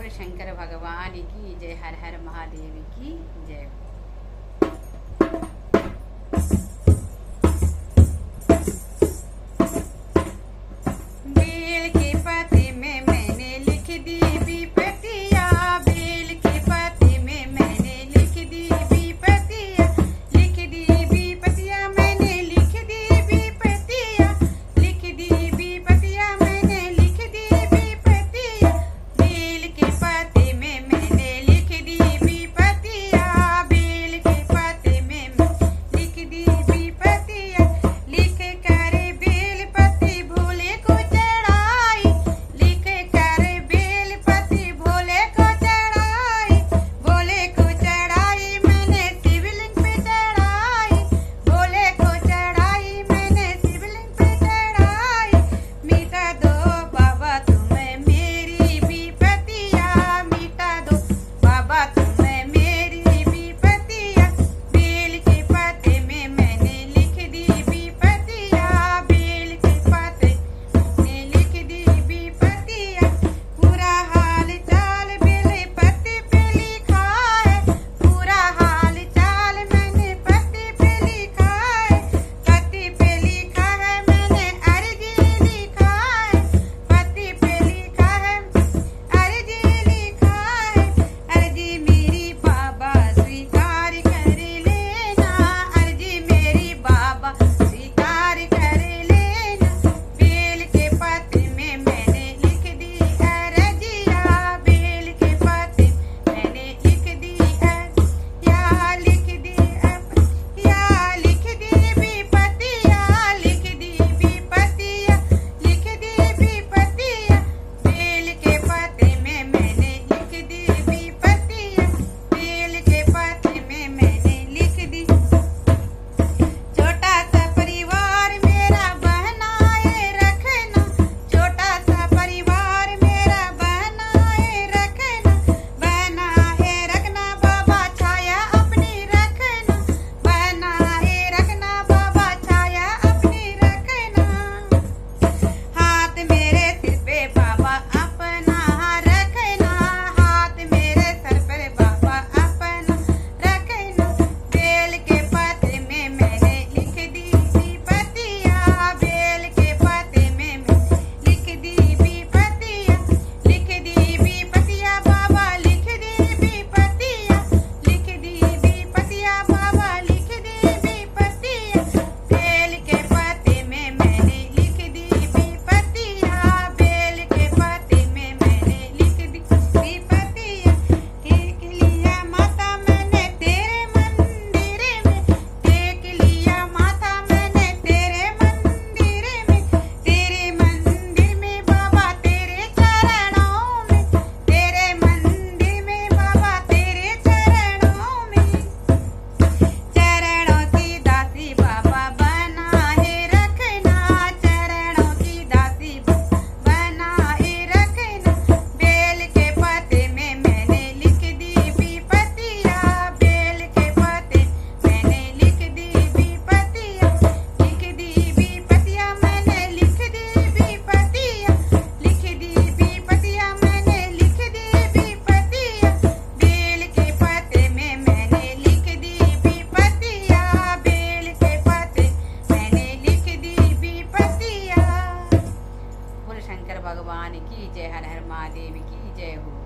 बोले शंकर भगवान की जय। हर हर महादेव की जय। बेल के पत्ते में मैंने लिख दी विपत्तियाँ, बेल के पत्ते में मैंने लिख दी विपत्तियाँ, लिख दी विपत्तियाँ मैंने लिख दी विपत्तियाँ, लिख दी विपत्तियाँ मैंने लिख दी विपत्तियाँ। बेल के पत्ते में मैंने लिख दी विपत्तियाँ, बेल के पत्ते में लिख दी विपत्तियाँ। लिख कर बेल पत्ती भोले को चढ़ाई, लिख कर बेल पत्ती भोले को चढ़ाई, भोले को चढ़ाई मैंने शिवलिंग पे चढ़ाई, भोले को चढ़ाई मैंने शिवलिंग पे चढ़ाई। मिटा दो बाबा तुम्हें मेरी विपत्तियाँ, मिटा दो बाबा तुम्हें मेरी विपत्तियाँ। बेल के पत्ते में मैंने लिख दी विपत्तियाँ, बेल के पत्ते में लिख दी विपत्तियाँ। पूरा हाल चाल बेल पत्ते पे लिखा है, पूरा हाल चाल मैंने पत्ते पे लिखा है, पत्ते पे लिखा है मैंने अर्जी लिखा है, पत्ते पे लिखा है अर्जी लिखा है। अर्जी मेरी बाबा स्वीकार कर लेना, अर्जी मेरी बाबा स्वीकार कर लेना। बेल के पत्ते में मैंने लिख दी अर्जिया, बेल के पत्ते मैंने लिख दी या लिख दी या लिख दी विपत्तियाँ, लिख दी विपत्तियाँ, लिख दी विपत्तियाँ। बेल के पत्ते में मैंने लिख दी विपत्तियाँ, बेल के पत्ते में मैंने लिख दी। छोटा सा परिवार मेरा बनाए रखना, छोटा सा परिवार मेरा बनाए रखना, बनाए रखना बाबा छाया अपनी रखना, बनाए रखना बाबा छाया अपनी रखना। हाथ मेरे सिर पे बाबा अपना रखना, हाथ मेरे सर पर बाबा अपना रखना। बेल के पत्ते में मैंने लिख दी विपत्तियाँ, बेल के पत्ते में मैंने लिख दी विपत्तियाँ, लिख दी विपत्तियाँ बाबा लिख दी विपत्तियाँ, लिख दी विपत्तियाँ बाबा लिख दी विपत्तियाँ। बेल के पत्ते में मैंने लिख दी विपत्तियाँ, बेल के पत्ते में मैंने लिख दी विपत्तियाँ। टेक लिया माता मैंने तेरे मंदिर में, टेक लिया माता मैंने तेरे मंदिर में, तेरे मंदिर में बाबा तेरे चरणों में, तेरे मंदिर में बाबा तेरे चरणों में। चरणों की दासी बाबा बनाए रखना, चरणों की दासी बनाए रखना। बेल के पत्ते में मैंने लिख दी विपत्तियाँ, बेल के पत्ते मैंने लिख दी विपत्तियाँ, लिख दी विपत्तियाँ मैंने लिख दी विपत्तियाँ, लिख दी विपत्तियाँ मैंने लिख दी विपत्तियाँ। बेल के पत्ते में मैंने लिख दी विपत्तियाँ, बेल के पत्ते मैंने लिख दी विपत्तियाँ। बोले शंकर भगवान की जय। हर हर महादेव की जय हो।